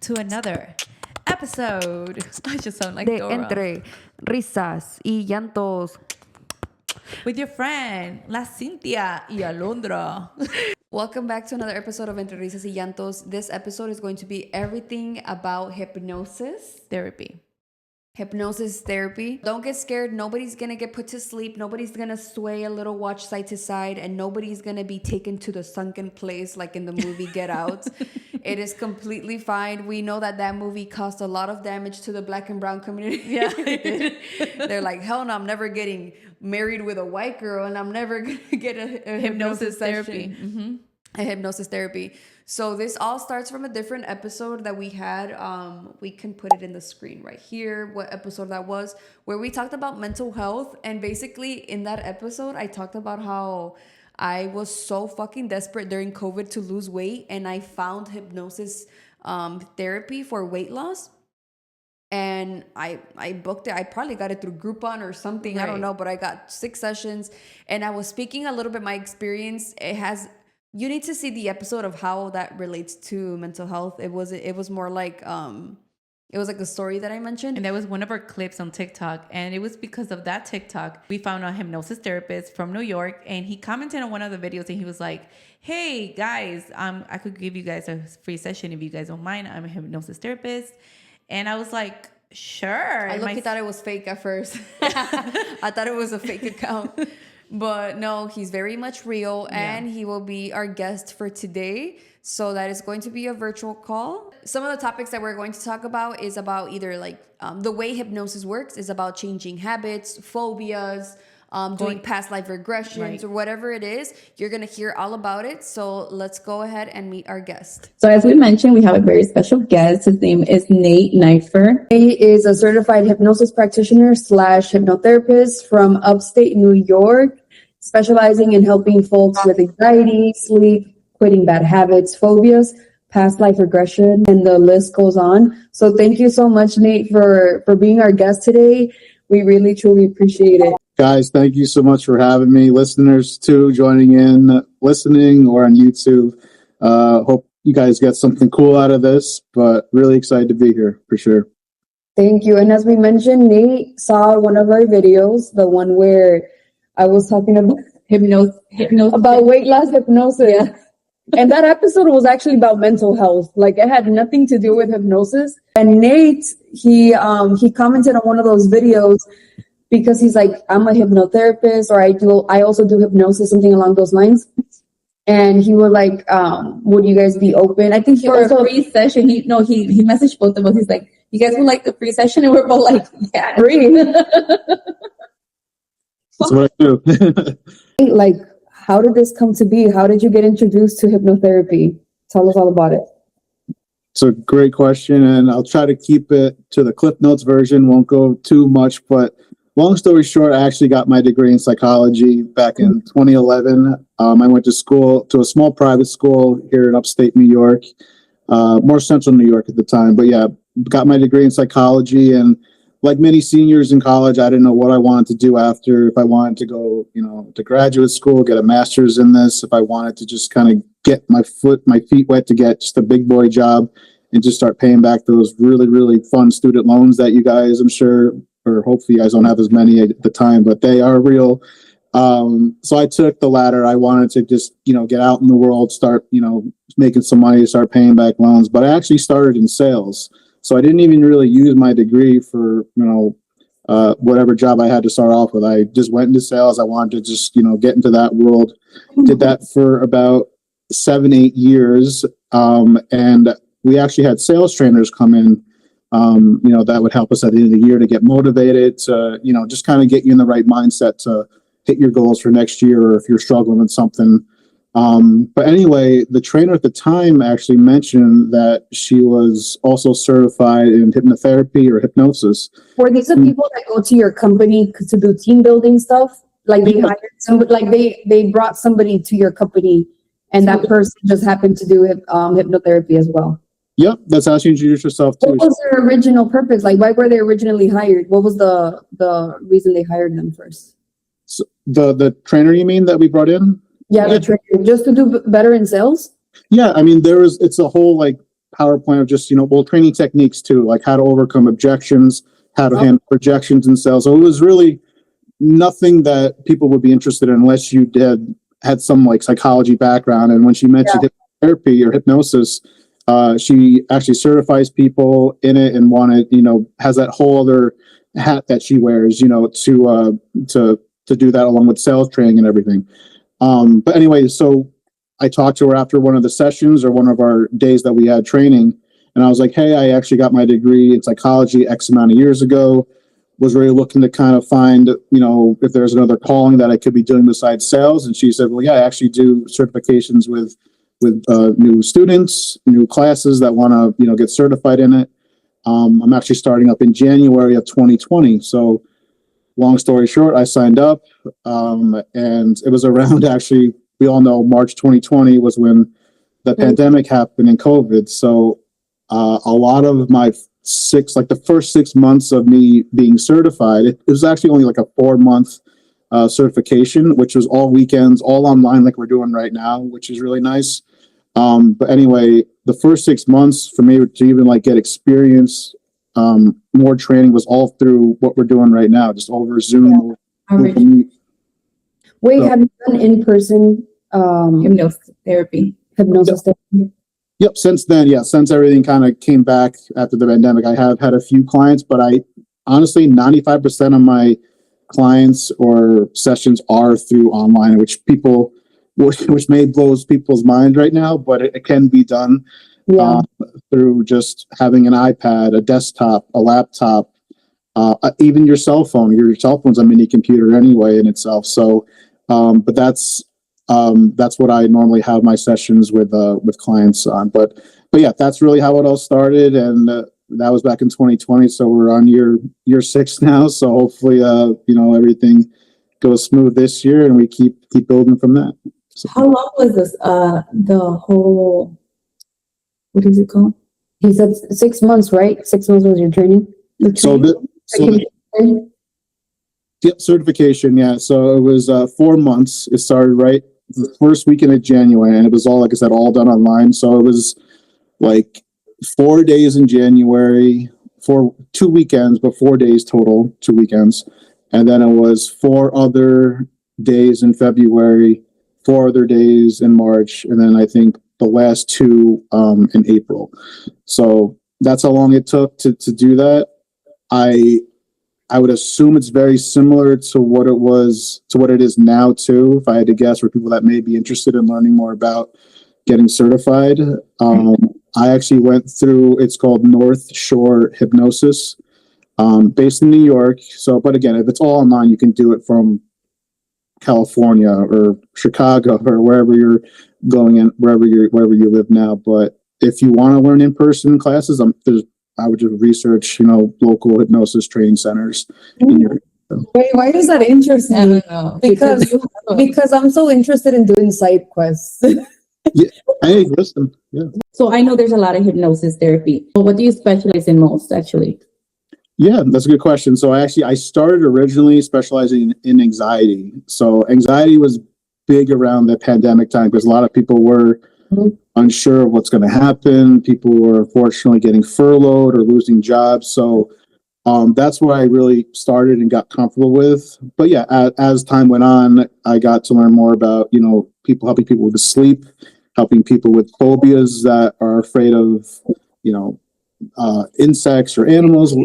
to another episode. I just sound like de Dora. Entre Risas y Llantos. With your friend, La Cynthia y Alondra. Welcome back to another episode of Entre Risas y Llantos. This episode is going to be everything about hypnosis. Therapy. Hypnosis therapy. Don't get scared. Nobody's gonna get put to sleep. Nobody's gonna sway a little, watch side to side, and nobody's gonna be taken to the sunken place like in the movie Get Out. It is completely fine. We know that movie caused a lot of damage to the Black and brown community. Yeah, it did. They're like, hell no, I'm never getting married with a white girl, and I'm never gonna get a Hypnosis session. therapy. Mm-hmm. A hypnosis therapy. So this all starts from a different episode that we had. We can put it in the screen right here, what episode that was, where we talked about mental health. And basically in that episode, I talked about how I was so fucking desperate during COVID to lose weight, and I found hypnosis therapy for weight loss. And I booked it. I probably got it through Groupon or something. Right. I don't know, but I got 6 sessions, and I was speaking a little bit my experience. You need to see the episode of how that relates to mental health. It was more like it was like a story that I mentioned. And that was one of our clips on TikTok. And it was because of that TikTok, we found a hypnosis therapist from New York. And he commented on one of the videos and he was like, hey guys, I could give you guys a free session if you guys don't mind. I'm a hypnosis therapist. And I was like, sure. I thought it was fake at first. I thought it was a fake account. But no, he's very much real, and he will be our guest for today. So that is going to be a virtual call. Some of the topics that we're going to talk about is about either like the way hypnosis works is about changing habits, phobias, doing past life regressions, or whatever it is. You're going to hear all about it. So let's go ahead and meet our guest. So as we mentioned, we have a very special guest. His name is Nate Knifer. He is a certified hypnosis practitioner / hypnotherapist from upstate New York, specializing in helping folks with anxiety, sleep, quitting bad habits, phobias, past life regression, and the list goes on. So thank you so much, Nate, for being our guest today. We really, truly appreciate it. Guys, thank you so much for having me. Listeners, too, joining in, listening, or on YouTube. Hope you guys get something cool out of this, but really excited to be here, for sure. Thank you. And as we mentioned, Nate saw one of our videos, the one where I was talking about hypnosis about weight loss hypnosis. Yeah. And that episode was actually about mental health. Like, it had nothing to do with hypnosis. And Nate, he commented on one of those videos because he's like, I'm a hypnotherapist, or I also do hypnosis, something along those lines. And he was like, would you guys be open? I think for a free session. He messaged both of us. He's like, you guys would like the free session? And we're both like, yeah, free. That's what I do. Like, how did this come to be? How did you get introduced to hypnotherapy? Tell us all about it. It's a great question, and I'll try to keep it to the Cliff Notes version. Won't go too much, but long story short, I actually got my degree in psychology back in 2011. I went to a small private school here in upstate New York, more central New York at the time. But yeah, got my degree in psychology, and like many seniors in college, I didn't know what I wanted to do after. If I wanted to go, to graduate school, get a master's in this, if I wanted to just kind of get my feet wet to get just a big boy job and just start paying back those really, really fun student loans that you guys, I'm sure, or hopefully you guys don't have as many at the time, but they are real. So I took the latter. I wanted to just, get out in the world, start, making some money, start paying back loans. But I actually started in sales. So I didn't even really use my degree for, whatever job I had to start off with. I just went into sales. I wanted to just, get into that world. Did that for about 7-8 years. And we actually had sales trainers come in, that would help us at the end of the year to get motivated, to, just kind of get you in the right mindset to hit your goals for next year, or if you're struggling with something. But anyway, the trainer at the time actually mentioned that she was also certified in hypnotherapy or hypnosis. Were these the people that go to your company to do team building stuff? Like they hired somebody, like they brought somebody to your company, and that person just happened to do hypnotherapy as well. Yep, that's how she introduced herself too. What was their original purpose? Like, why were they originally hired? What was the reason they hired them first? So the trainer, you mean, that we brought in? Yeah, the trainer, just to do better in sales. Yeah, I mean, it's a whole like PowerPoint of just, training techniques too, like how to overcome objections, how to handle rejections in sales. So it was really nothing that people would be interested in unless you had some like psychology background. And when she mentioned hypnotherapy or hypnosis, she actually certifies people in it and has that whole other hat that she wears, to do that along with sales training and everything. But anyway, so I talked to her after one of the sessions or one of our days that we had training, and I was like, hey, I actually got my degree in psychology X amount of years ago, was really looking to kind of find, if there's another calling that I could be doing besides sales. And she said, well, yeah, I actually do certifications with new students, new classes that want to, get certified in it. I'm actually starting up in January of 2020. So long story short, I signed up, and it was around, actually, we all know March 2020 was when the pandemic happened and COVID. So a lot of my the first 6 months of me being certified, it was actually only like a 4-month certification, which was all weekends, all online, like we're doing right now, which is really nice. But anyway, the first 6 months for me to even like get experience, more training was all through what we're doing right now, just over Zoom. Wait, have you done in-person Hypnosis therapy. hypnosis therapy? Yep. Since then, since everything kind of came back after the pandemic, I have had a few clients, but I honestly, 95% of my clients or sessions are through online, which may blow people's mind right now, but it can be done through just having an iPad, a desktop, a laptop, even your cell phone. Your cell phone's a mini computer anyway in itself. So, but that's what I normally have my sessions with clients on. But yeah, that's really how it all started, and that was back in 2020. So we're on year 6 now. So hopefully, everything goes smooth this year, and we keep building from that. So, How long was this? The whole, what is it called? He said 6 months, right? 6 months was your training? Certification. Yeah. So it was 4 months. It started right the first weekend of January, and it was all, like I said, all done online. So it was like 4 days in January, for 2 weekends, but 4 days total, 2 weekends. And then it was 4 other days in February, 4 other days in March, and then I think the last 2 in April. So that's how long it took to do that. I would assume it's very similar to what it is now too, if I had to guess, for people that may be interested in learning more about getting certified. I actually went through, it's called North Shore Hypnosis, based in New York. So, but again, if it's all online, you can do it from California or Chicago or wherever you're going in, wherever you live now. But if you want to learn in-person classes, I would just research, local hypnosis training centers. Wait, why is that interesting? I don't know. Because I'm so interested in doing side quests. Yeah. Hey, listen. Yeah. So I know there's a lot of hypnosis therapy. But what do you specialize in most, actually? Yeah, that's a good question. So I started originally specializing in anxiety. So anxiety was big around the pandemic time because a lot of people were unsure of what's going to happen. People were unfortunately getting furloughed or losing jobs. So that's where I really started and got comfortable with. But yeah, as time went on, I got to learn more about, helping people with sleep, helping people with phobias that are afraid of, insects or animals.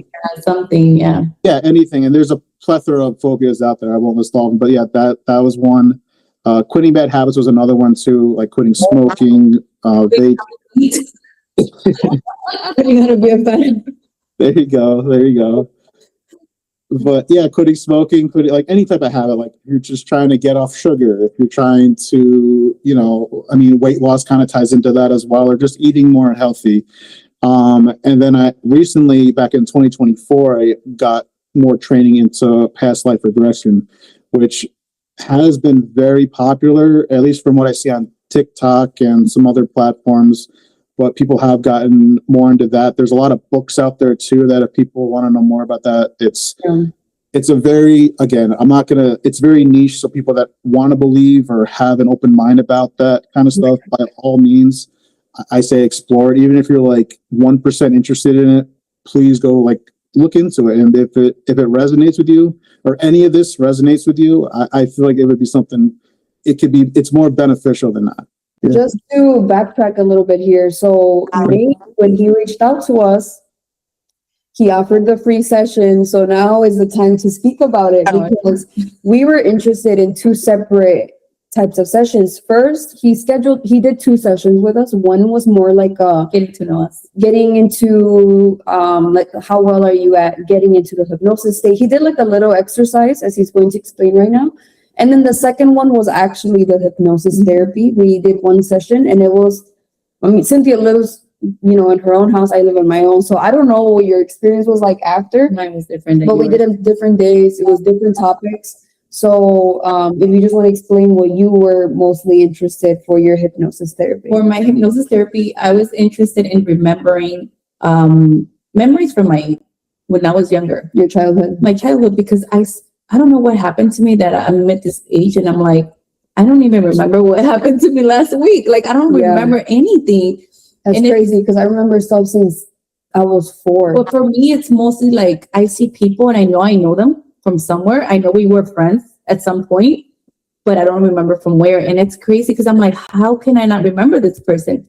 Something, yeah. Yeah, anything. And there's a plethora of phobias out there. I won't list all of them, but yeah, that was one. Quitting bad habits was another one too, like quitting smoking, vape. You gotta be a fan. There you go. But yeah, quitting smoking, quitting like any type of habit, like you're just trying to get off sugar, if you're trying to, weight loss kind of ties into that as well, or just eating more healthy. And then I recently, back in 2024, I got more training into past life regression, which has been very popular, at least from what I see on TikTok and some other platforms. But people have gotten more into that. There's a lot of books out there too that if people want to know more about that, it's a very, again, it's very niche. So people that want to believe or have an open mind about that kind of stuff, by all means, I say explore it. Even if you're like 1% interested in it, please go like look into it. And if it resonates with you, or any of this resonates with you, I feel like it would be something. It's more beneficial than that. Yeah. Just to backtrack a little bit here. So Nate, when he reached out to us, he offered the free session. So now is the time to speak about it, because we were interested in two separate types of sessions. First, he did two sessions with us. One was more like Getting to know us. getting into like how well are you at getting into the hypnosis state. He did like a little exercise, as he's going to explain right now. And then the second one was actually the hypnosis therapy. We did one session, and it was, I mean, Cynthia lives, in her own house. I live in my own. So I don't know what your experience was like after. Mine was different. But we did it different days. It was different topics. So if you just want to explain what you were mostly interested for your hypnosis therapy. For my hypnosis therapy, I was interested in remembering memories from when I was younger. Your childhood. My childhood, because I don't know what happened to me that I'm at this age and I'm like, I don't even remember what happened to me last week. Like, I don't remember anything. That's crazy, because I remember stuff since I was 4. But for me, it's mostly like I see people and I know them from somewhere. I know we were friends at some point, but I don't remember from where. And it's crazy because I'm like, how can I not remember this person?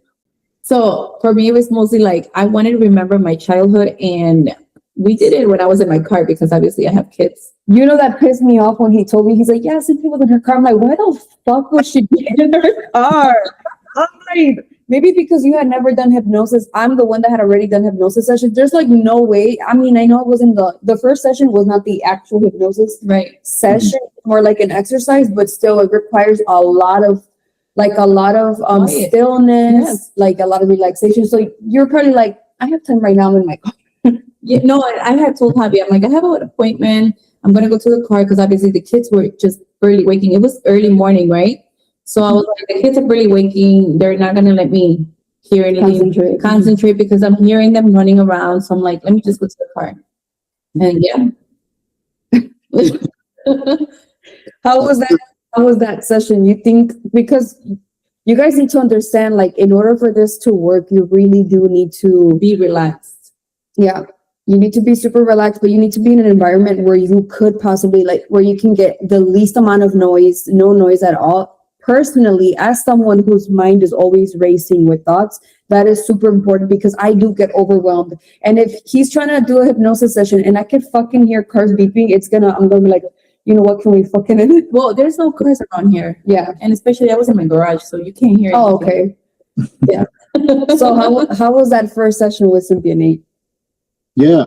So for me, it was mostly like I wanted to remember my childhood, and we did it when I was in my car because obviously I have kids. That pissed me off when he told me, he's like, yeah, Cynthia was in her car. I'm like, why the fuck would she be in her car? I'm like, maybe because you had never done hypnosis. I'm the one that had already done hypnosis sessions. There's like no way. I mean, I know it wasn't the first session was not the actual hypnosis session, more like an exercise, but still it requires a lot of stillness, like a lot of relaxation. So you're probably like, I have time right now, I'm in my car. I had told Javi, I'm like, I have an appointment. I'm going to go to the car because obviously the kids were just barely waking. It was early morning, right? So I was like, the kids are barely waking. They're not going to let me hear anything. Concentrate because I'm hearing them running around. So I'm like, let me just go to the car. And How was that session? You think, because you guys need to understand, like, in order for this to work, you really do need to be relaxed. Yeah. You need to be super relaxed, but you need to be in an environment where you could possibly, where you can get the least amount of noise, no noise at all. Personally, as someone whose mind is always racing with thoughts, that is super important, because I do get overwhelmed. And if he's trying to do a hypnosis session and I can fucking hear cars beeping, I'm gonna be like, what can we fucking do? Well, there's no cars around here. Yeah. And especially I was in my garage, so you can't hear anything. Oh, okay. Yeah. So how was that first session with Cynthia, Nate? Yeah,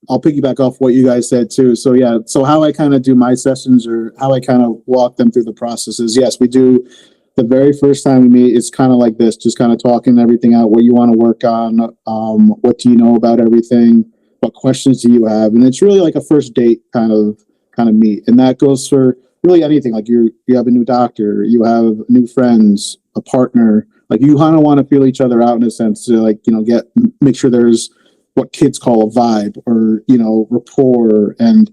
I'll piggyback off what you guys said too. So so how I kind of do my sessions, or how I kind of walk them through the process is, yes, we do the very first time we meet, it's kind of like this, just kind of talking everything out, what you want to work on, what do you know about everything, what questions do you have, and it's really like a first date kind of meet, and that goes for really anything. Like you have a new doctor, you have new friends, a partner, like you kind of want to feel each other out in a sense to make sure there's what kids call a vibe, or rapport. And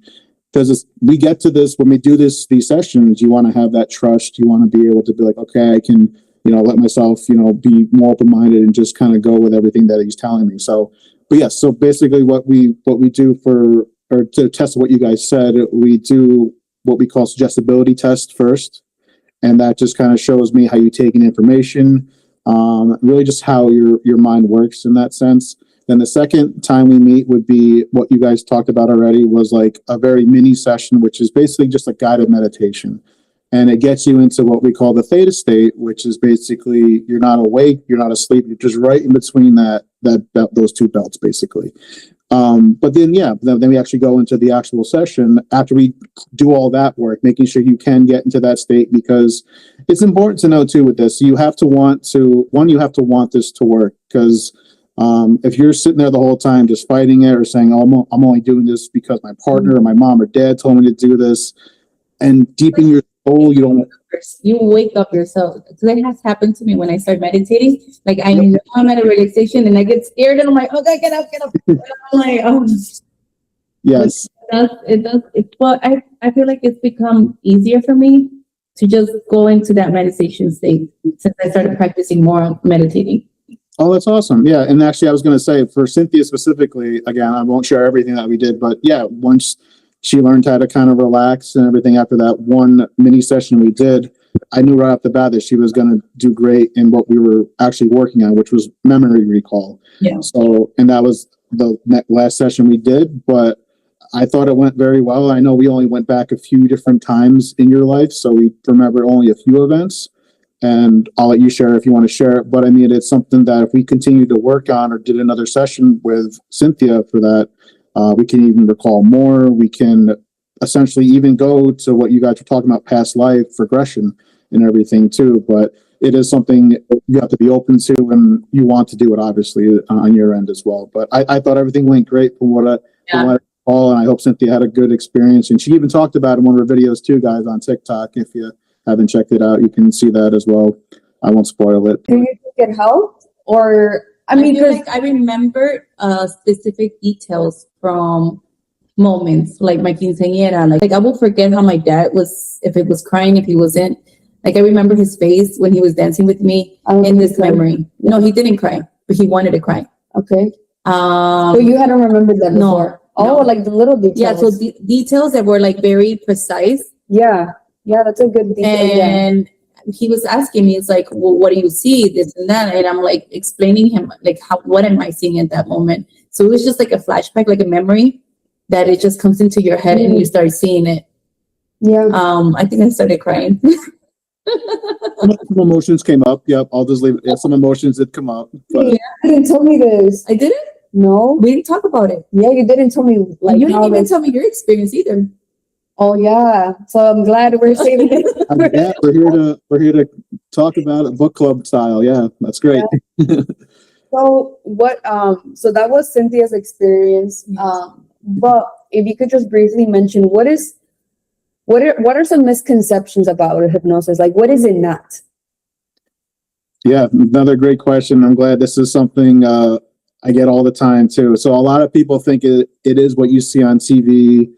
we get to this when we do these sessions, you want to have that trust. You want to be able to be like, okay, I can let myself be more open-minded and just kind of go with everything that he's telling me. So basically what we do or to test what you guys said, we do what we call suggestibility test first, and that just kind of shows me how you take in information, really just how your mind works in that sense. Then the second time we meet would be what you guys talked about already, was like a very mini session, which is basically just a guided meditation. And it gets you into what we call the theta state, which is basically you're not awake, you're not asleep, you're just right in between those two belts, basically. But then we actually go into the actual session after we do all that work, making sure you can get into that state, because it's important to know too with this, you have to want this to work, because if you're sitting there the whole time just fighting it, or saying, oh, I'm only doing this because my partner or my mom or dad told me to do this, and deep in your soul, you wake up yourself. So that has happened to me when I start meditating. Like I know I'm at a relaxation and I get scared and I'm like, okay, get up. And I'm like, oh. Yes. It does. Well, I feel like it's become easier for me to just go into that meditation state since I started practicing more meditating. Oh, that's awesome. Yeah. And actually, I was going to say for Cynthia specifically, again, I won't share everything that we did, but yeah, once she learned how to kind of relax and everything after that one mini session we did, I knew right off the bat that she was going to do great in what we were actually working on, which was memory recall. Yeah. So, and that was the last session we did, but I thought it went very well. I know we only went back a few different times in your life, so we remember only a few events. And I'll let you share if you want to share it. But I mean, it's something that if we continue to work on or did another session with Cynthia for that, we can even recall more. We can essentially even go to what you guys were talking about, past life regression and everything too. But it is something you have to be open to, and you want to do it obviously on your end as well. But I thought everything went great from what I recall, and I hope Cynthia had a good experience. And she even talked about it in one of her videos too, guys, on TikTok. If you haven't checked it out, you can see that as well. I won't spoil it. Do you think it helped? Or, I mean, feel like I remember specific details from moments, like my quinceañera. Like I will forget how my dad was, if it was crying, if he wasn't. Like I remember his face when he was dancing with me in this memory. No, he didn't cry, but he wanted to cry. Okay. So you hadn't remembered that before? No. Oh, like the little details. Yeah, so details that were like very precise. Yeah, that's a good detail. And he was asking me, it's like, well, what do you see? This and that. And I'm like explaining him, like, what am I seeing at that moment? So it was just like a flashback, like a memory that it just comes into your head and you start seeing it. Yeah. I think I started crying. Some emotions came up. Yep, I'll just leave it. Yeah, some emotions did come up. But You didn't tell me this. I didn't? No. We didn't talk about it. Yeah, you didn't tell me. Like, you didn't even tell me your experience either. Oh yeah. So I'm glad we're saving it. yeah, we're here to talk about it book club style. Yeah, that's great. Yeah. So what? So that was Cynthia's experience. But if you could just briefly mention what are some misconceptions about hypnosis? Like, what is it not? Yeah, another great question. I'm glad this is something I get all the time too. So a lot of people think it is what you see on TV.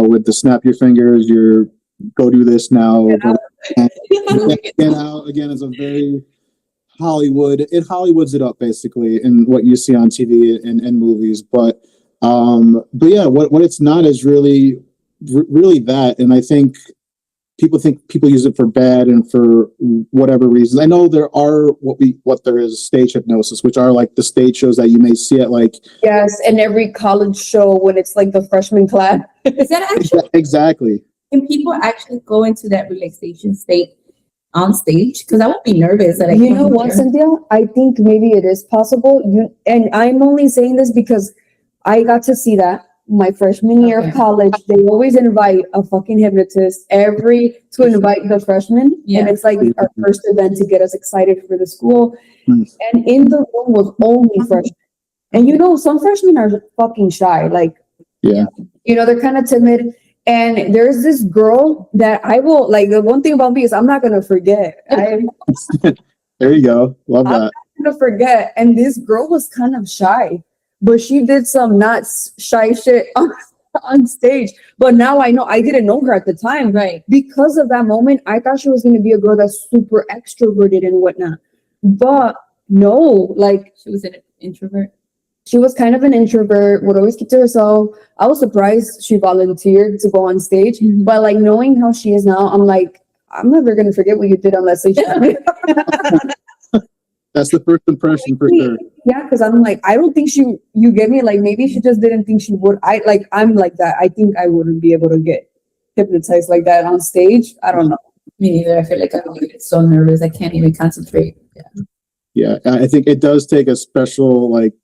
With the snap your fingers, go do this now. Get out again is a very Hollywood. It Hollywoods it up basically in what you see on TV and movies. But yeah, what it's not is really that. And I think people use it for bad and for whatever reasons. I know there are what there is stage hypnosis, which are like the stage shows that you may see at like. Yes, and every college show when it's like the freshman class. Is that actually exactly? Can people actually go into that relaxation state on stage? Because I would be nervous. That You know what, Cynthia? I think maybe it is possible. And I'm only saying this because I got to see that my freshman year of college. They always invite a fucking hypnotist to invite the freshmen. Yeah. And it's like our first event to get us excited for the school. Nice. And in the room was only freshmen. And some freshmen are fucking shy. Like, yeah, they're kind of timid. And there's this girl that I will, like, the one thing about me is I'm not going to forget. There you go. Love that. I'm not going to forget. And this girl was kind of shy, but she did some not shy shit on stage. But now I know, I didn't know her at the time. Right. Because of that moment, I thought she was going to be a girl that's super extroverted and whatnot. But no, like. She was an introvert. She was kind of an introvert, would always keep to herself. I was surprised she volunteered to go on stage. Mm-hmm. But like knowing how she is now, I'm like, I'm never going to forget what you did on that stage. That's the first impression for sure. Yeah, because I'm like, I don't think you get me? Like maybe she just didn't think she would. I'm like that. I think I wouldn't be able to get hypnotized like that on stage. I don't know. Me neither. I feel like I would get so nervous. I can't even concentrate. Yeah, I think it does take a special, like,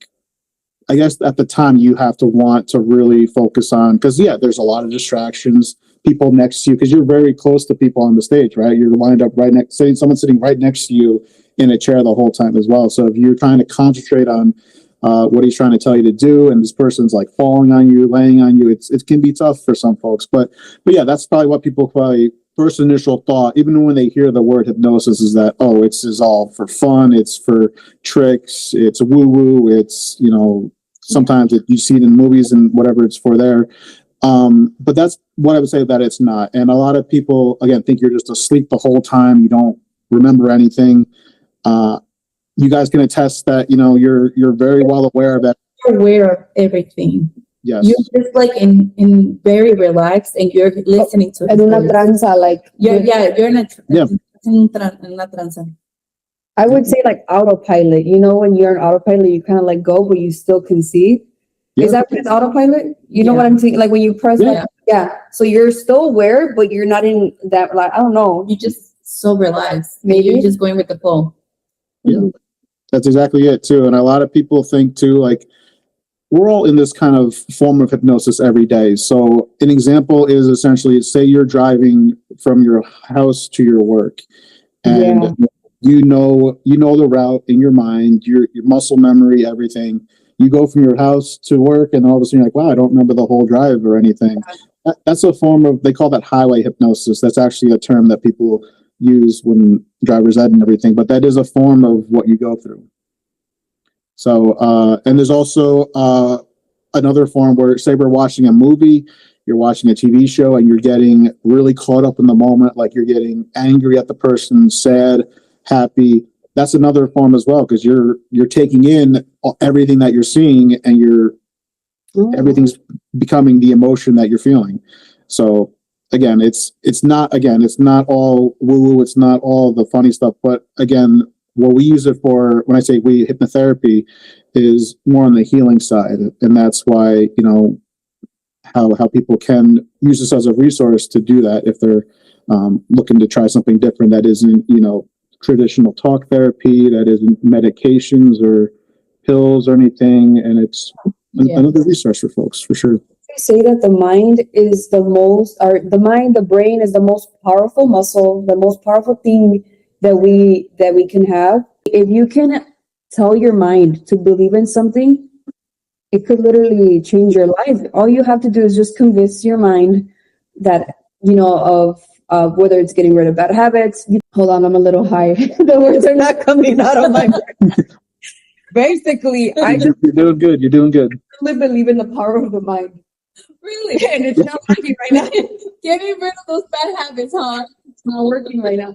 I guess at the time you have to want to really focus on, because there's a lot of distractions, people next to you, because you're very close to people on the stage, right? You're lined up right next, someone sitting right next to you in a chair the whole time as well. So if you're trying to concentrate on what he's trying to tell you to do, and this person's like falling on you, laying on you, it can be tough for some folks. But yeah, that's probably what people first initial thought, even when they hear the word hypnosis, is that, oh, it's all for fun, it's for tricks, it's woo-woo, it's, sometimes you see it in movies and whatever it's for there. But that's what I would say that it's not. And a lot of people, again, think you're just asleep the whole time. You don't remember anything. You guys can attest that, you're very well aware of that. You're aware of everything. Yes. You're just like in very relaxed, and you're listening to. En una tranza, like you're in a Yeah. en una tranza. I would say like autopilot. When you're on autopilot, you kind of let go, but you still can see. Yeah. Is that what it's autopilot? You know what I'm saying? Like when you press Yeah. yeah. So you're still aware, but you're not in that, like, I don't know. You're just so relaxed. Maybe. You're just going with the flow. Yeah. That's exactly it too. And a lot of people think too, like, we're all in this kind of form of hypnosis every day. So an example is essentially, say you're driving from your house to your work, and you know the route in your mind, your muscle memory, everything. You go from your house to work, and all of a sudden you're like, wow, I don't remember the whole drive or anything. That's a form of, they call that highway hypnosis. That's actually a term that people use when driver's ed and everything, but that is a form of what you go through. So, and there's also another form where, say we're watching a movie, you're watching a TV show, and you're getting really caught up in the moment, like you're getting angry at the person, sad, happy. That's another form as well, because you're taking in everything that you're seeing, and everything's becoming the emotion that you're feeling. So again, it's not all woo-woo, it's not all the funny stuff, but again, what we use it for, when I say we, hypnotherapy, is more on the healing side. And that's why, how people can use this as a resource to do that if they're looking to try something different that isn't, traditional talk therapy, that isn't medications or pills or anything. And it's another resource for folks, for sure. They say that the brain is the most powerful muscle, the most powerful thing that we can have. If you can tell your mind to believe in something, it could literally change your life. All you have to do is just convince your mind that, of whether it's getting rid of bad habits. Hold on, I'm a little high. The words are not coming out of my mouth. Basically, You're doing good. You're doing good. really believe in the power of the mind. Really? And it's not working right now. Getting rid of those bad habits, huh? It's not working right now.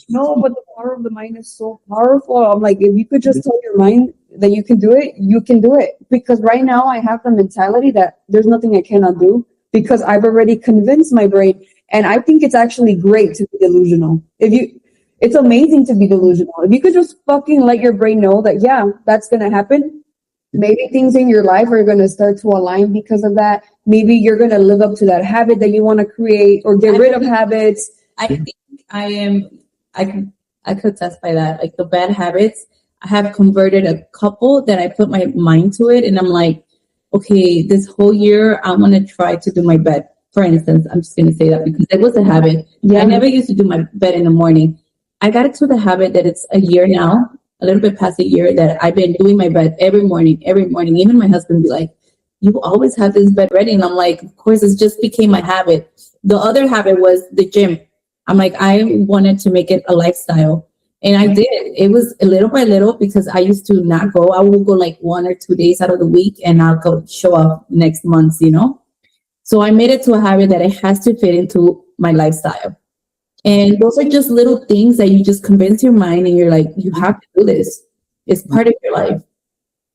No, but the power of the mind is so powerful. I'm like, if you could just tell your mind that you can do it, you can do it. Because right now I have the mentality that there's nothing I cannot do, because I've already convinced my brain. And I think it's actually great to be delusional. It's amazing to be delusional. If you could just fucking let your brain know that, yeah, that's going to happen. Maybe things in your life are going to start to align because of that. Maybe you're going to live up to that habit that you want to create, or get rid of habits. I think I could attest by that. Like the bad habits, I have converted a couple that I put my mind to it, and I'm like, okay, this whole year I'm gonna try to do my bed. For instance, I'm just gonna say that because it was a habit. I never used to do my bed in the morning. I got into the habit that it's a year now, a little bit past a year, that I've been doing my bed every morning. Even my husband be like, you always have this bed ready. And I'm like, of course, it just became my habit. The other habit was the gym. I'm like, I wanted to make it a lifestyle. And I did. It was little by little, because I used to not go. I would go like 1 or 2 days out of the week, and I'll go show up next month, So I made it to a habit that it has to fit into my lifestyle. And those are just little things that you just convince your mind, and you're like, you have to do this. It's part of your life.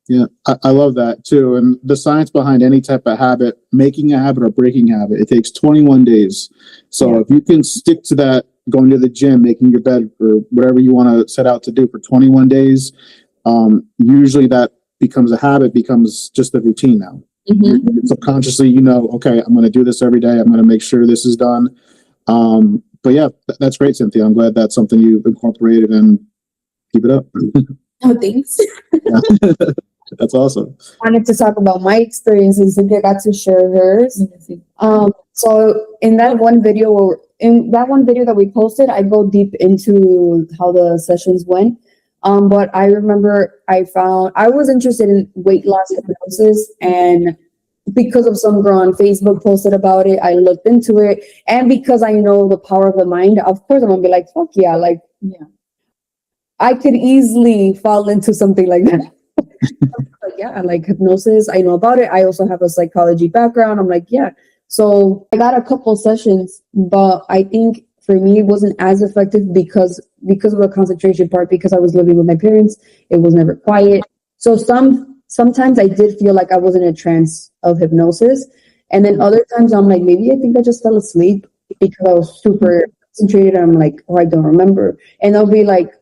Yeah, I love that too. And the science behind any type of habit, making a habit or breaking a habit, it takes 21 days. So if you can stick to that, going to the gym, making your bed, or whatever you want to set out to do for 21 days, usually that becomes a habit, becomes just a routine now. Mm-hmm. Subconsciously, okay, I'm going to do this every day. I'm going to make sure this is done. But yeah, that's great, Cynthia. I'm glad that's something you've incorporated, and keep it up. Oh, thanks. That's awesome. I wanted to talk about my experience, and Cynthia got to share hers. So in that one video that we posted, I go deep into how the sessions went. But I remember I was interested in weight loss hypnosis, and because of some girl on Facebook posted about it, I looked into it. And because I know the power of the mind, of course I'm gonna be like, fuck yeah, I could easily fall into something like that. Like, yeah, I like hypnosis. I know about it. I also have a psychology background. I'm like, yeah. So I got a couple sessions, but I think for me it wasn't as effective because of the concentration part, because I was living with my parents. It was never quiet. So sometimes I did feel like I was in a trance of hypnosis. And then other times I'm like, maybe I think I just fell asleep because I was super concentrated. I'm like, oh, I don't remember. And I'll be like,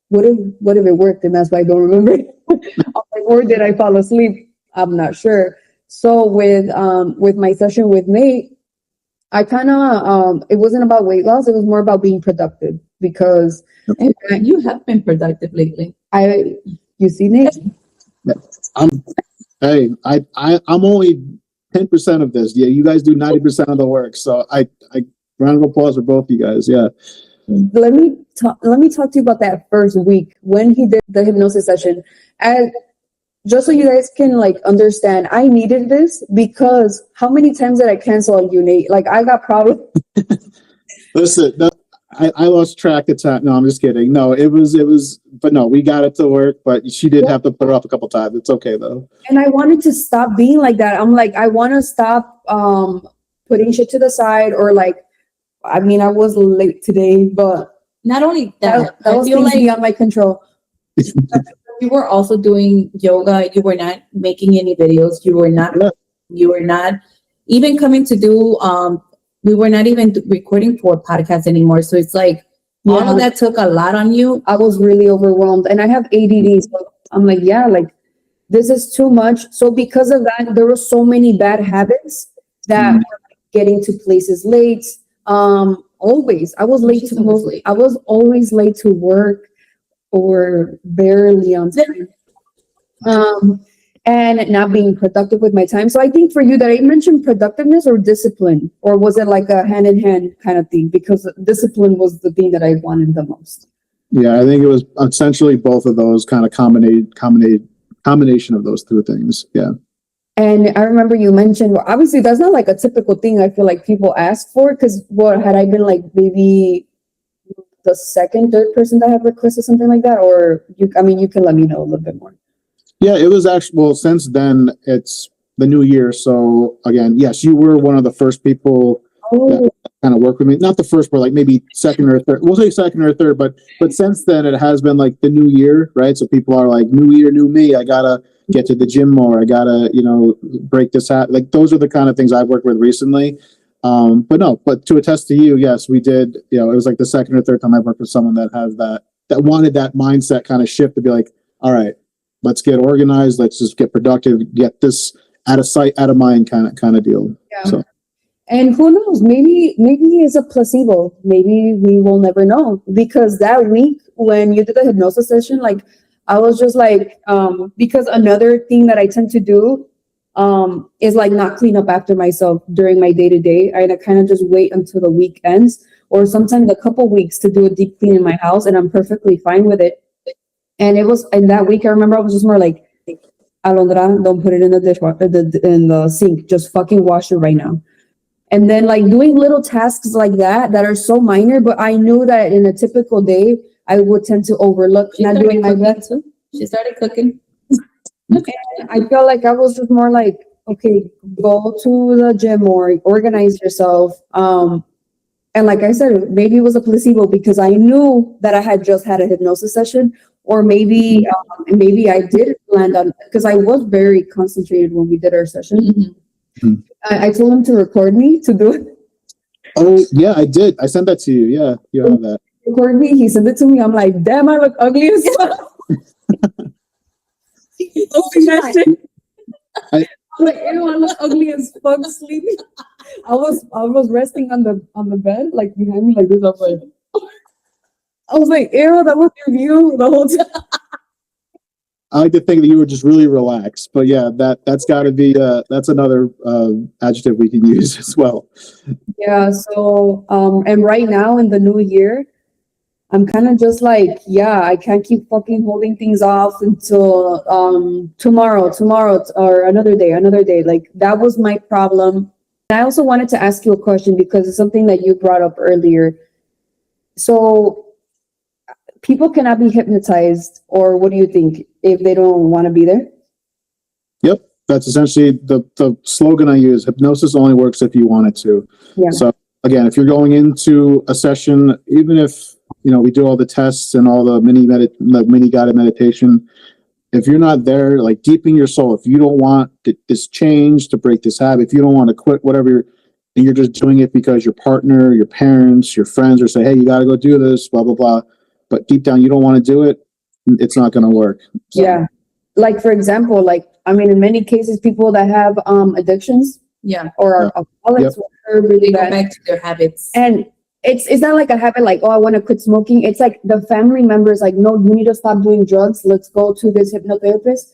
what if it worked and that's why I don't remember? I'm like, or did I fall asleep? I'm not sure. So with my session with Nate, I kind of it wasn't about weight loss. It was more about being productive because You have been productive lately. You see, Nate? I'm only 10% of this. Yeah, you guys do 90% of the work. So I round of applause for both you guys. Yeah. Let me talk to you about that first week when he did the hypnosis session. And just so you guys can like understand, I needed this because how many times did I cancel on you, Nate? Like I got problems. Listen, no, I lost track of time. No, I'm just kidding. No, it was, but no, we got it to work, but she did have to put it off a couple times. It's okay though. And I wanted to stop being like that. I'm like, I want to stop putting shit to the side or like, I mean, I was late today, but Not only that, that I was feel things like beyond my control. you were also doing yoga. You were not making any videos. You were not even coming to do, we were not even recording for podcasts anymore. So it's like, all of that took a lot on you. I was really overwhelmed and I have ADD. So I'm like, yeah, like this is too much. So because of that, there were so many bad habits that were getting to places late. Always, I was late I was always late to work or barely on time. And not being productive with my time. So I think for you that I mentioned productiveness or discipline, or was it like a hand in hand kind of thing? Because discipline was the thing that I wanted the most. Yeah, I think it was essentially both of those kind of combination of those two things. Yeah. And I remember you mentioned, well, obviously that's not like a typical thing I feel like people ask for, because what had I been like maybe the second, third person that had requested something like that? Or you can let me know a little bit more. Yeah, it was actually, well, since then it's the new year. So again, yes, you were one of the first people that kind of worked with me. Not the first, but like maybe second or third. We'll say second or third, but since then it has been like the new year, right? So people are like, new year, new me. I gotta get to the gym more. I gotta, break this hat. Like those are the kind of things I've worked with recently. But to attest to you, yes, we did. It was like the second or third time I worked with someone that has that wanted that mindset kind of shift to be like, all right, let's get organized. Let's just get productive. Get this out of sight, out of mind, kind of deal. Yeah. So, and who knows? Maybe it's a placebo. Maybe we will never know, because that week when you did the hypnosis session, like I was just like, because another thing that I tend to do is like not clean up after myself during my day to day. I kind of just wait until the week ends, or sometimes a couple weeks to do a deep clean in my house, and I'm perfectly fine with it. And it was in that week, I remember I was just more like, Alondra, don't put it in the dishwasher, in the sink. Just fucking wash it right now. And then like doing little tasks like that are so minor, but I knew that in a typical day, I would tend to overlook not doing my best. She started cooking. And I felt like I was just more like, okay, go to the gym or organize yourself. And like I said, maybe it was a placebo because I knew that I had just had a hypnosis session, or maybe I did land on, because I was very concentrated when we did our session. Mm-hmm. I told him to record me to do it. oh yeah, I did. I sent that to you. Yeah, you have that. Record me. He sent it to me. I'm like, damn, I look ugly as fuck. I'm like, ew, I look ugly as fuck sleeping. I was resting on the bed, like behind me, like this. I was like, ew, that was your view the whole time. I like to think that you were just really relaxed, but yeah, that's got to be that's another adjective we can use as well. Yeah. So and right now in the new year, I'm kind of just like, yeah, I can't keep fucking holding things off until tomorrow or another day. Like that was my problem. I also wanted to ask you a question because it's something that you brought up earlier. So people cannot be hypnotized, or what do you think, if they don't want to be there? Yep. That's essentially the slogan I use. Hypnosis only works if you want it to. Yeah. So again, if you're going into a session, even if, we do all the tests and all the mini guided meditation, if you're not there, like deep in your soul, if you don't want this change to break this habit, if you don't want to quit whatever, and you're just doing it because your partner, your parents, your friends are saying, hey, you got to go do this, blah, blah, blah. But deep down, you don't want to do it. It's not going to work. So, Yeah. Like, for example, in many cases, people that have addictions or are alcoholics They go back to their habits. And it's not like a habit like, oh, I want to quit smoking. It's like the family members like, no, you need to stop doing drugs. Let's go to this hypnotherapist.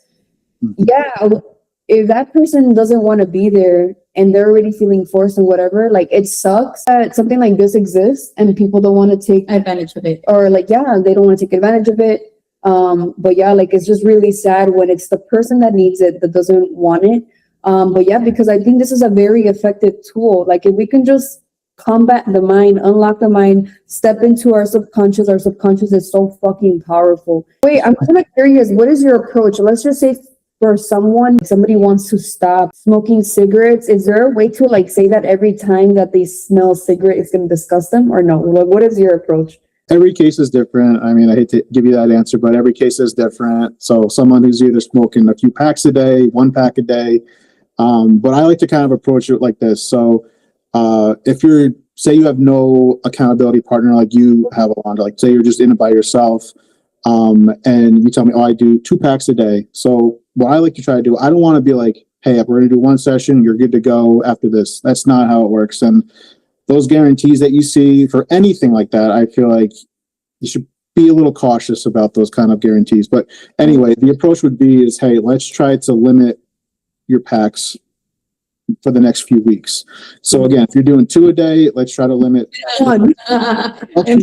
Mm-hmm. Yeah. If that person doesn't want to be there and they're already feeling forced and whatever, like it sucks that something like this exists and people don't want to take advantage of it. Or they don't want to take advantage of it. But yeah, it's just really sad when it's the person that needs it that doesn't want it. But yeah, because I think this is a very effective tool. Like if we can just combat the mind, unlock the mind, step into our subconscious is so fucking powerful. Wait, I'm kind of curious, what is your approach? Let's just say for somebody wants to stop smoking cigarettes, is there a way to say that every time that they smell a cigarette it's going to disgust them, or no? What is your approach? Every case is different. I mean, I hate to give you that answer, but every case is different. So someone who's either smoking a few packs a day, 1 pack a day, but I like to kind of approach it like this. So if say you have no accountability partner like you have, Alonda, like say you're just in it by yourself, and you tell me, oh, I do 2 packs a day. So what I like to try to do, I don't want to be like, hey, we're going to do 1 session, you're good to go after this. That's not how it works. And those guarantees that you see for anything like that, I feel like you should be a little cautious about those kind of guarantees. But anyway, the approach would be is, hey, let's try to limit your packs for the next few weeks. So again, if you're doing 2 a day, let's try to limit 1. Okay,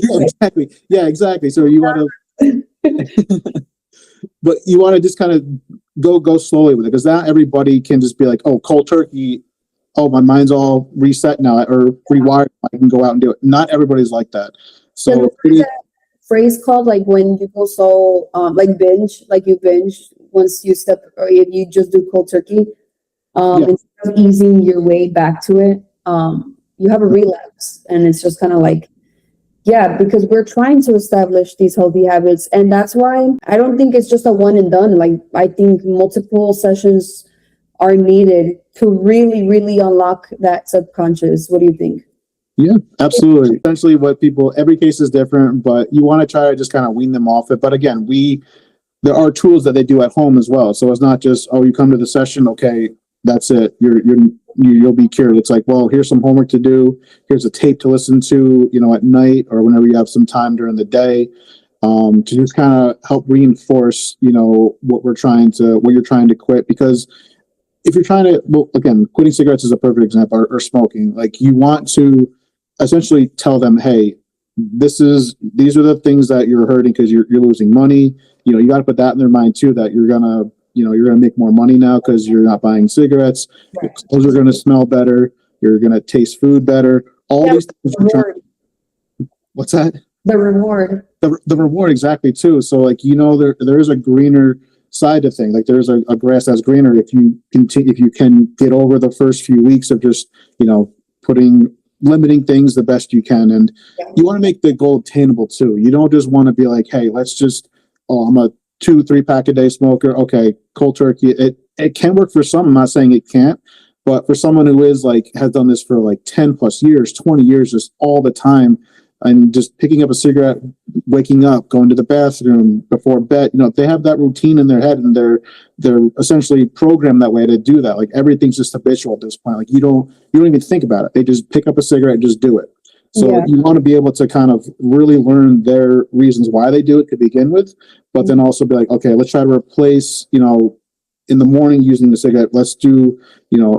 exactly. So you want to, but you want to just kind of go slowly with it, because not everybody can just be like, oh, cold turkey, oh, my mind's all reset now or rewired, I can go out and do it. Not everybody's like that. So phrase called when you go so binge, you binge once you step, or if you just do cold turkey, instead of easing your way back to it, you have a relapse, and it's just kind of because we're trying to establish these healthy habits, and that's why I don't think it's just a one and done. I think multiple sessions are needed to really, really unlock that subconscious. What do you think? Yeah, absolutely. Essentially every case is different, but you want to try to just kind of wean them off it. But again, there are tools that they do at home as well. So it's not just, oh, you come to the session, okay, that's it. You'll be cured. It's like, well, here's some homework to do. Here's a tape to listen to, at night or whenever you have some time during the day, to just kind of help reinforce, what you're trying to quit. Because if you're trying to, well, again, quitting cigarettes is a perfect example, or smoking. You want to essentially tell them, hey, these are the things that you're hurting because you're losing money. You got to put that in their mind too, that you're gonna make more money now because you're not buying cigarettes. Right. Your clothes are gonna smell better. You're gonna taste food better. All these things. What's that? The reward. The reward, exactly too. So there is a greener side of things. There's a grass that's greener if you can get over the first few weeks of just limiting things the best you can. And you want to make the goal attainable too. You don't just want to be like, hey, let's just, I'm a 2-3 pack a day smoker. Okay, cold turkey. It can work for some. I'm not saying it can't, but for someone who has done this for 10 plus years, 20 years, just all the time, and just picking up a cigarette, waking up, going to the bathroom before bed, they have that routine in their head, and they're essentially programmed that way to do that. Everything's just habitual at this point. You don't even think about it. They just pick up a cigarette and just do it. So you want to be able to kind of really learn their reasons why they do it to begin with, but then also be like, okay, let's try to replace, in the morning using the cigarette, let's do,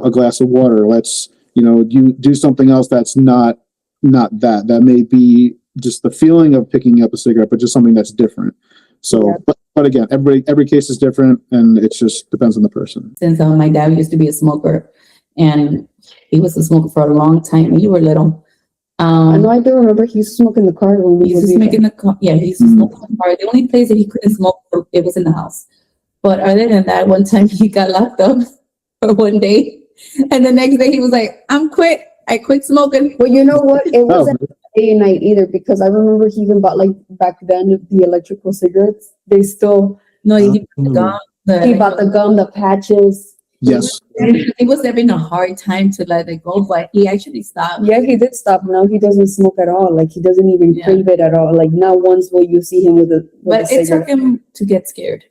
a glass of water. Let's, do something else that's not that may be just the feeling of picking up a cigarette, but just something that's different. So, but again, every case is different, and it just depends on the person. Since my dad used to be a smoker, and he was a smoker for a long time when you were little. I know, I do remember he used to smoke in the car when we used to smoke in the car. Yeah, he used to smoke in the car. The only place that he couldn't smoke, it was in the house. But other than that, one time he got locked up for one day. And the next day he was like, I quit smoking. But you know what? It Oh, wasn't day and night either, because I remember he even bought, like, back then, the electrical cigarettes. They still, No, he bought the gum. he bought the gum, the patches. yes. He was having a hard time to let it go, but he actually stopped. Yeah, he did stop. Now he doesn't smoke at all. Like, he doesn't even Yeah. crave it at all. Like, not once will you see him with a But it cigarette. took him to get scared.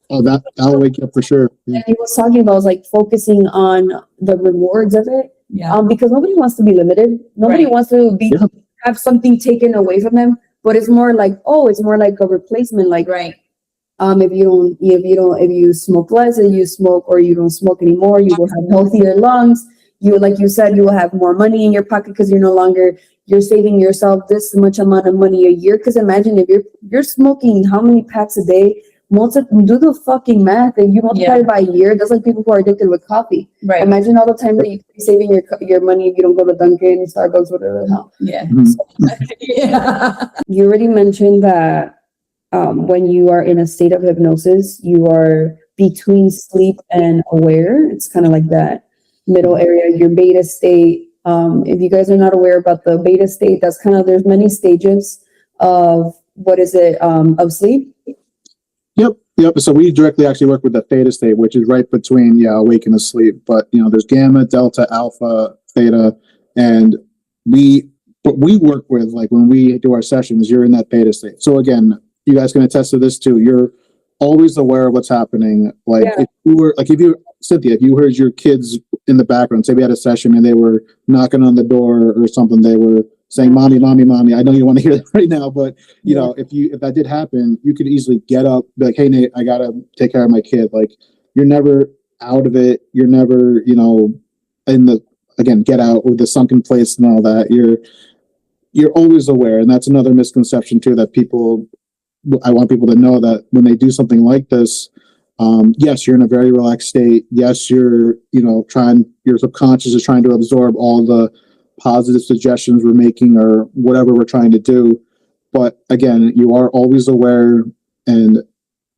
Oh, that'll wake you up for sure. Yeah. And he was talking about, like, focusing on the rewards of it. Yeah. Because nobody wants to be limited. Nobody Right. wants to be Yeah. have something taken away from them. But it's more like, it's more like a replacement. Like, Right. if you smoke less and you smoke, or you don't smoke anymore, you will have healthier lungs. You, like you said, you will have more money in your pocket, because you're saving yourself this much amount of money a year. Because imagine if you're smoking how many packs a day. Do the fucking math, and you multiply it by a year. That's like people who are addicted with coffee. Right. Imagine all the time that you could be saving your money if you don't go to Dunkin', Starbucks, whatever the hell. Yeah. Mhm. Yeah. You already mentioned that when you are in a state of hypnosis, you are between sleep and aware. It's kind of like that middle area, your beta state. If you guys are not aware about the beta state, there's many stages of of sleep. Yep. So we directly actually work with the theta state, which is right between awake and asleep. But there's gamma, delta, alpha, theta, and what we work with, like when we do our sessions, you're in that theta state. So again, you guys can attest to this too. You're always aware of what's happening. Like Cynthia, if you heard your kids in the background, say we had a session and they were knocking on the door or something, they were saying, "Mommy, mommy, mommy." I know you want to hear that right now, but if that did happen, you could easily get up, be like, "Hey, Nate, I gotta take care of my kid." Like, you're never out of it. You're never, in the, again, get out with the sunken place and all that. You're always aware, and that's another misconception too, that I want people to know that when they do something like this, yes, you're in a very relaxed state. Yes, your subconscious is trying to absorb all the positive suggestions we're making or whatever we're trying to do. But again, you are always aware, and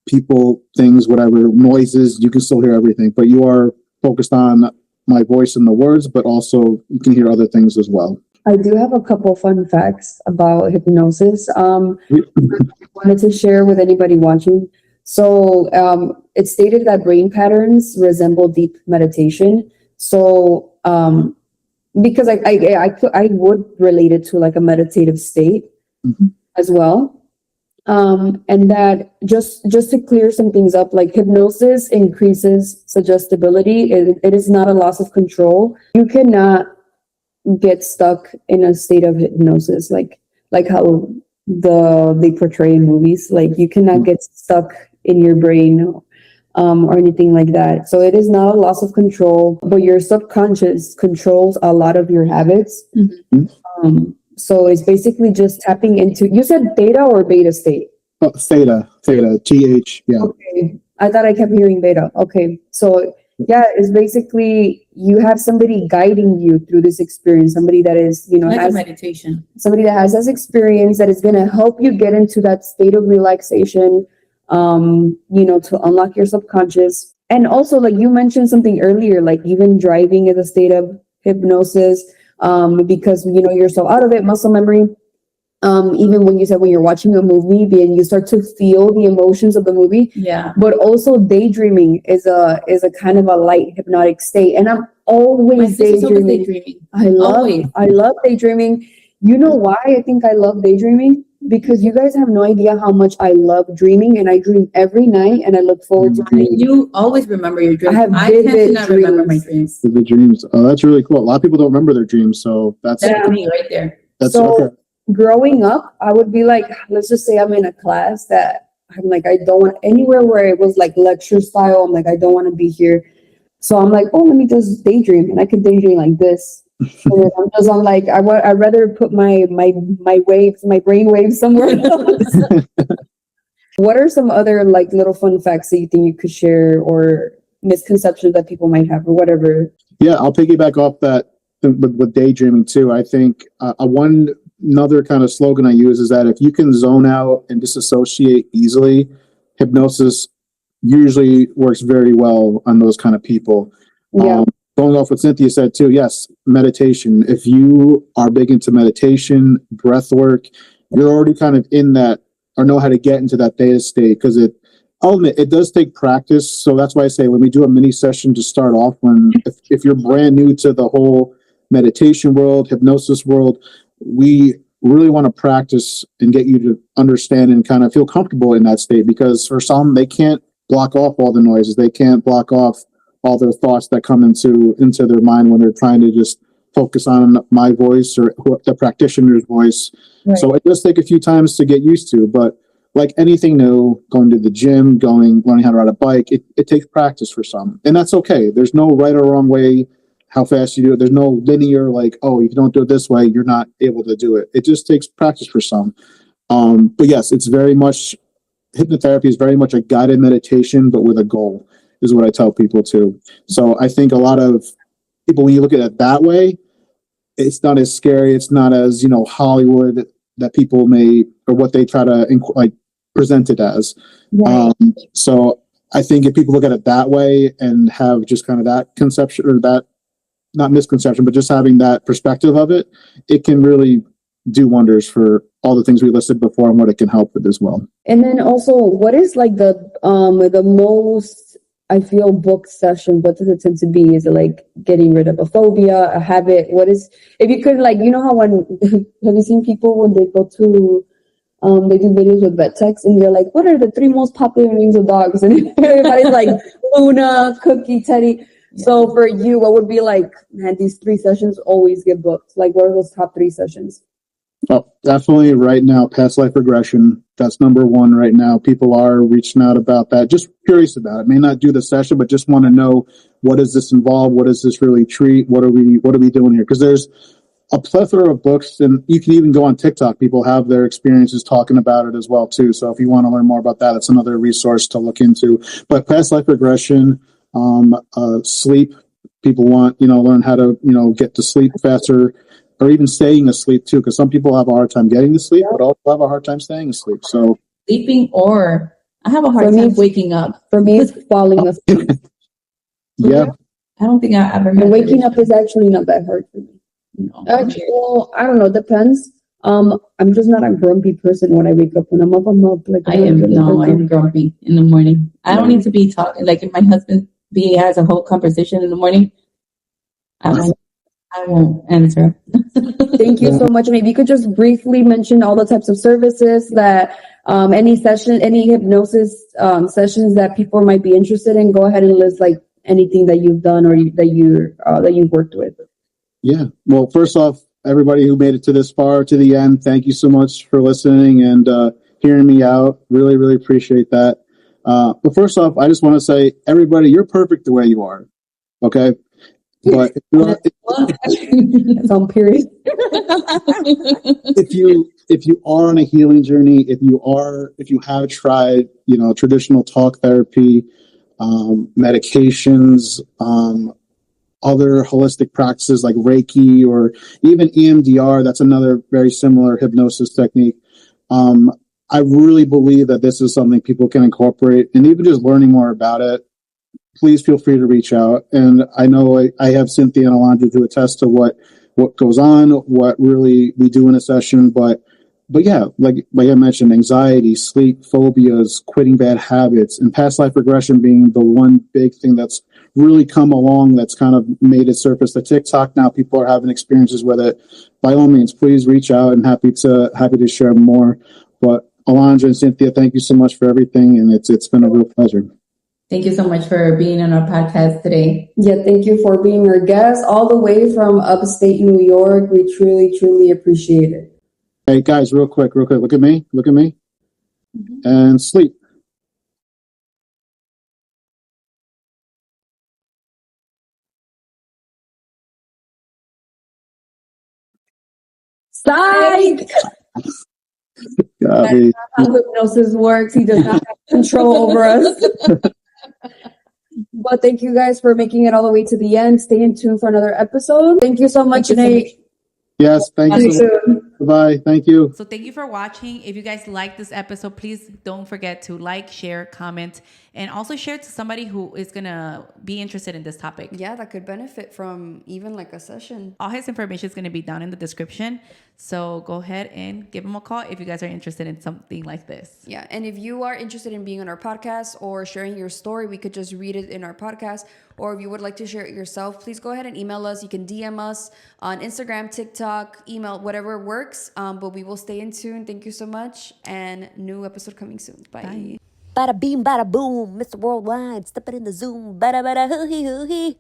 people, things, whatever, noises, you can still hear everything, but you are focused on my voice and the words, but also you can hear other things as well. I do have a couple fun facts about hypnosis. Wanted to share with anybody watching. So it's stated that brain patterns resemble deep meditation. So because I would relate it to like a meditative state as well. And that just to clear some things up, like hypnosis increases suggestibility. It is not a loss of control. You cannot get stuck in a state of hypnosis, like how they portray in movies. Like you cannot get stuck in your brain or anything like that. So it is not a loss of control, but your subconscious controls a lot of your habits. So it's basically just tapping into, you said theta or beta state? Theta, TH, yeah. Okay, I thought I kept hearing beta. Okay, so yeah, it's basically you have somebody guiding you through this experience, somebody that is, Like has a meditation. somebody that has this experience that is going to help you get into that state of relaxation, to unlock your subconscious. And also, like you mentioned something earlier, like even driving is a state of hypnosis, because, you're so out of it, muscle memory. Even when you said when you're watching a movie and you start to feel the emotions of the movie. Yeah. But also daydreaming is a kind of a light hypnotic state. And I'm always daydreaming. I love daydreaming. You know why I think I love daydreaming? Because you guys have no idea how much I love dreaming, and I dream every night, and I look forward to dreaming. You always remember your dreams. I tend to not remember my dreams. The dreams. Oh, that's really cool. A lot of people don't remember their dreams, so that's me right there. That's so, okay. Growing up, I would be like, let's just say I'm in a class that I'm like, I don't want anywhere where it was like lecture style. I'm like, I don't want to be here. So I'm like, let me just daydream, and I could daydream like this. And I'm like, I'd rather put my brain waves somewhere else. What are some other like little fun facts that you think you could share, or misconceptions that people might have, or whatever? Yeah, I'll piggyback off that with daydreaming too. I think another kind of slogan I use is that if you can zone out and disassociate easily, hypnosis usually works very well on those kind of people. Yeah. Going off what Cynthia said too, yes, meditation. If you are big into meditation, breath work, you're already kind of in that or know how to get into that theta state, because it does take practice. So that's why I say when we do a mini session to start off, if you're brand new to the whole meditation world, hypnosis world, we really want to practice and get you to understand and kind of feel comfortable in that state, because for some, they can't block off all the noises. They can't block off all their thoughts that come into their mind when they're trying to just focus on my voice or the practitioner's voice. Right. So it does take a few times to get used to, but like anything new, going to the gym, learning how to ride a bike, it takes practice for some. And that's okay. There's no right or wrong way how fast you do it. There's no linear, like, oh, if you don't do it this way, you're not able to do it. It just takes practice for some. But yes, it's very much, hypnotherapy is very much a guided meditation, but with a goal, is what I tell people too. So I think a lot of people, when you look at it that way, it's not as scary. It's not as, Hollywood that people may, or what they try to present it as. Right. So I think if people look at it that way and have just kind of that conception, or that, not misconception, but just having that perspective of it, it can really do wonders for all the things we listed before and what it can help with as well. And then also, what is like the most, I feel, book session? What does it tend to be? Is it like getting rid of a phobia, a habit? What is, if you could, like, how when, have you seen people when they go to, they do videos with vet techs and they're like, what are the 3 most popular names of dogs? And everybody's like, Luna, Cookie, Teddy. Yeah. So for you, what would be like, man, these 3 sessions always get booked? Like, what are those top 3 sessions? Oh, definitely right now, past life regression. That's number 1 right now. People are reaching out about that. Just curious about it. May not do the session, but just want to know, what does this involve? What does this really treat? What are we doing here? Because there's a plethora of books, and you can even go on TikTok. People have their experiences talking about it as well too. So if you want to learn more about that, it's another resource to look into. But past life regression, sleep. People want, learn how to, get to sleep faster, or even staying asleep too, because some people have a hard time getting to sleep, but also have a hard time staying asleep. So sleeping, or I have a hard time waking up. For me, it's falling asleep. Yeah. I don't think I ever. And waking up is actually not that hard for me. No. Actually, well, I don't know. Depends. I'm just not a grumpy person when I wake up. When I'm up, like I'm grumpy in the morning. I don't need to be talking. Like if my husband has a whole conversation in the morning, I won't answer. Thank you so much. Maybe you could just briefly mention all the types of services that, any hypnosis sessions that people might be interested in. Go ahead and list like anything that you've done or that you've worked with. Yeah. Well, first off, everybody who made it to this far, to the end, thank you so much for listening and hearing me out. Really, really appreciate that. But first off, I just want to say, everybody, you're perfect the way you are. Okay. But it's on period. if you are on a healing journey, if you have tried, traditional talk therapy, medications, other holistic practices like Reiki or even EMDR, that's another very similar hypnosis technique. I really believe that this is something people can incorporate, and even just learning more about it, please feel free to reach out. And I know I have Cynthia and Alondra to attest to what goes on, what really we do in a session. But yeah, like I mentioned, anxiety, sleep, phobias, quitting bad habits, and past life regression being the one big thing that's really come along, that's kind of made it surface to TikTok. Now people are having experiences with it. By all means, please reach out, and happy to share more. But Alondra and Cynthia, thank you so much for everything, and it's been a real pleasure. Thank you so much for being on our podcast today. Yeah, thank you for being our guest all the way from upstate New York. We truly, truly appreciate it. Hey guys, real quick, look at me, mm-hmm. And sleep. Psych! That's not how hypnosis works. He does not have control over us. But thank you guys for making it all the way to the end. Stay in tune for another episode. Thank you so much, Nate. Yes, thank you. Bye. Thank you. So thank you for watching. If you guys like this episode, please don't forget to like, share, comment, and also share to somebody who is going to be interested in this topic. Yeah, that could benefit from even like a session. All his information is going to be down in the description. So go ahead and give him a call if you guys are interested in something like this. Yeah, and if you are interested in being on our podcast or sharing your story, we could just read it in our podcast. Or if you would like to share it yourself, please go ahead and email us. You can DM us on Instagram, TikTok, email, whatever works. But we will stay in tune. Thank you so much. And new episode coming soon. Bye. Bada beam, bada boom, Mr. Worldwide, stepping in the Zoom, bada bada hoo hee hoo hee.